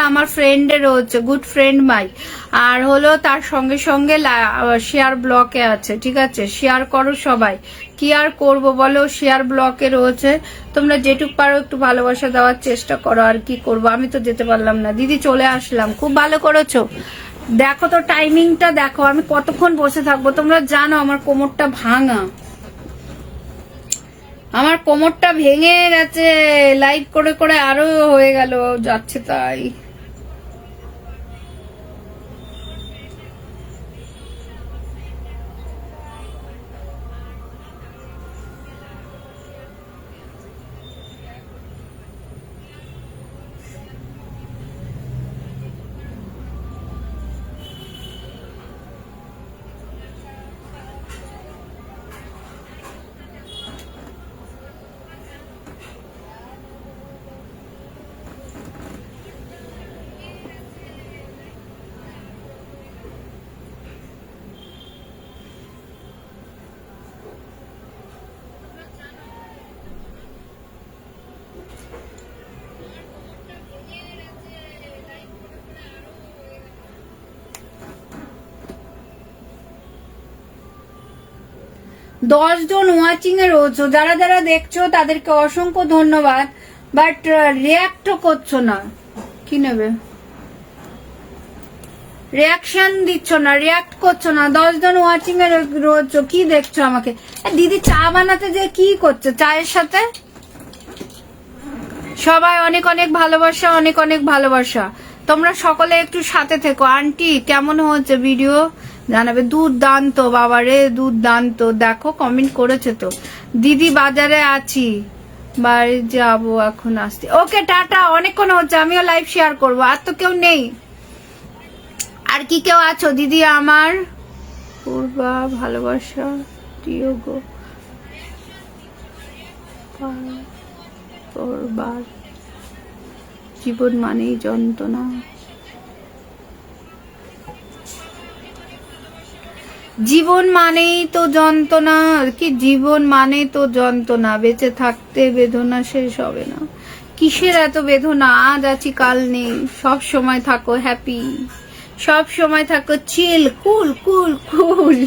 আমার ফ্রেন্ডের হচ্ছে গুড ফ্রেন্ড মাই, আর হলো তার সঙ্গে সঙ্গে শেয়ার ব্লকে আছে, ঠিক আছে? শেয়ার করো সবাই, কি আর করবো বলো, শেয়ার ব্লকে রয়েছে। তোমরা যেটুক পারো একটু ভালোবাসা দেওয়ার চেষ্টা করো, আর কি করবো, আমি তো যেতে পারলাম না। দিদি চলে আসলাম, খুব ভালো করেছো। দেখো তো টাইমিংটা দেখো, আমি কতক্ষণ বসে থাকবো? তোমরা জানো আমার কোমরটা ভাঙা, আমার কোমরটা ভেঙে গেছে, লাইভ করে করে আরো হয়ে গেল যাচ্ছে তাই। 10 জন ওয়াচিং এ রয়েছে, যারা যারা দেখছো তাদেরকে অসংখ্য ধন্যবাদ, বাট রিয়াক্টও করছো না, কি নেবে? রিয়াকশন দিচ্ছ না, রিয়াক্ট করছো না। 10 জন ওয়াচিং এ রয়েছে, কি দেখছো আমাকে? দিদি চা বানাতে যে কি করছো চায়ের সাথে? সবাই অনেক অনেক ভালোবাসা, অনেক অনেক ভালোবাসা। তোমরা সকলে একটু সাথে থেকো। আন্টি কেমন হচ্ছে ভিডিও জানাবে। দুর্দান্ত বাবারে, দুর্দান্ত। দেখো কমেন্ট করেছে তো। দিদি বাজারে আছি, বাড়ি যাবো এখন, আসতে। ওকে টাটা, অনেকক্ষণ হচ্ছে, আমিও লাইভ শেয়ার করবো। আর তো কেউ নেই, আর কি কেউ আছো দিদি আমার? পূর্বা ভালোবাসা দিও গো, পূর্বার জীবন মানেই যন্ত্রণা, জীবন মানেই তো যন্ত্রণা, কি জীবন মানে তো যন্ত্রণা, বেঁচে থাকতে বেদনা শেষ হবে না। কিসের এত বেদনা? আজ আছি কাল নেই, সব সময় থাকো হ্যাপি, সব সময় থাকো চিল, কুল কুল কুল।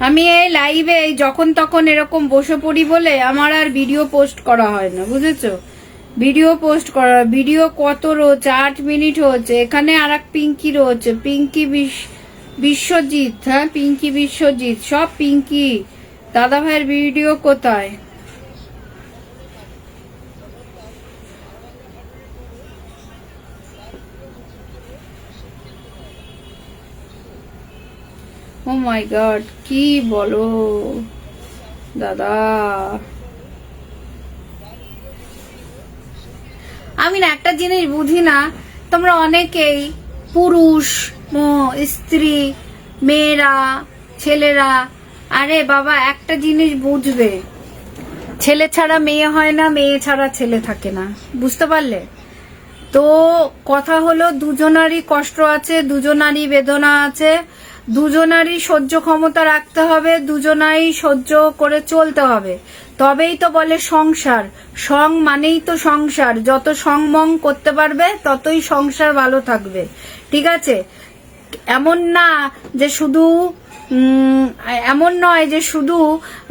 আমি এই লাইভে যখন তখন এরকম বসে পড়ি বলে আমার আর ভিডিও পোস্ট করা হয় না, বুঝেছো? ভিডিও পোস্ট করা, ভিডিও কত রয়েছে, 8 মিনিট হচ্ছে। এখানে আর এক পিঙ্কি রয়েছে, পিঙ্কি বিশ্বজিৎ, হ্যাঁ পিঙ্কি বিশ্বজিৎ, সব পিঙ্কি। দাদা ভাইয়ের ভিডিও কোথায়? ও মাই গড, কি বলো দাদা? আমি না একটা জিনিস বুঝি না, তোমরা অনেকেই পুরুষ, স্ত্রী, মেয়েরা, ছেলেরা, আরে বাবা একটা জিনিস বুঝবে, ছেলে ছাড়া মেয়ে হয় না, মেয়ে ছাড়া ছেলে থাকে না, বুঝতে পারলে? তো কথা হলো দুজনারই কষ্ট আছে, দুজনারই বেদনা আছে, দুজনারই সহ্য ক্ষমতা রাখতে হবে, দুজনাই সহ্য করে চলতে হবে, তবেই তো বলে সংসার। সং মানেই তো সংসার, যত সংমং করতে পারবে ততই সংসার ভালো থাকবে, ঠিক আছে? এমন না যে শুধু এমন নয় যে শুধু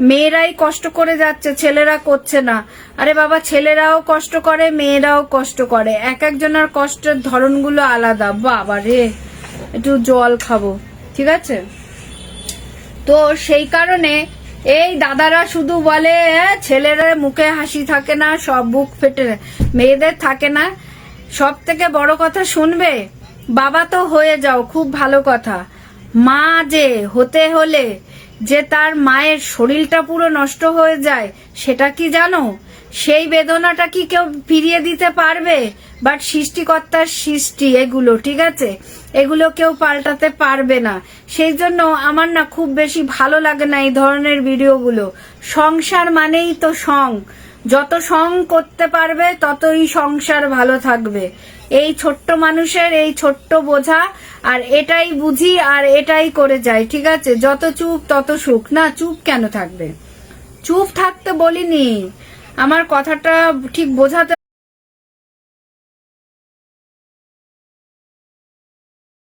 মেয়েরাই কষ্ট করে যাচ্ছে, ছেলেরা করছে না। আরে বাবা, ছেলেরাও কষ্ট করে, মেয়েরাও কষ্ট করে, এক একজনের কষ্টের ধরনগুলো আলাদা। বাবা রে, একটু জল খাবো, ঠিক আছে? তো সেই কারণে এই দাদারা শুধু বলে ছেলেরা মুখে হাসি থাকে না, সব বুক ফেটে, মেয়েদের থাকে না। সব থেকে বড় কথা শুনবে, বাবা তো হয়ে যাও, খুব ভালো কথা। মা যে হতে হলে যে তার মায়ের শরীরটা পুরো নষ্ট হয়ে যায়, সেটা কি জানো? সেই বেদনাটা কি কেউ ফিরিয়ে দিতে পারবে? বাট সৃষ্টিকর্তার সৃষ্টি এগুলো, ঠিক আছে? এগুলো কেউ পাল্টাতে পারবে না। সেই জন্য আমার না খুব বেশি ভালো লাগে না এই ধরনের ভিডিওগুলো। সংসার মানেই তো সং, যত সং করতে পারবে ততই সংসার ভালো থাকবে। এই ছোট্ট মানুষের এই ছোট্ট বোঝা, আর এটাই বুঝি আর এটাই করে যায়। ঠিক আছে, যত চুপ তত সুখ। না, চুপ কেন থাকবে? চুপ থাকতে বলিনি, আমার কথাটা ঠিক বোঝাতে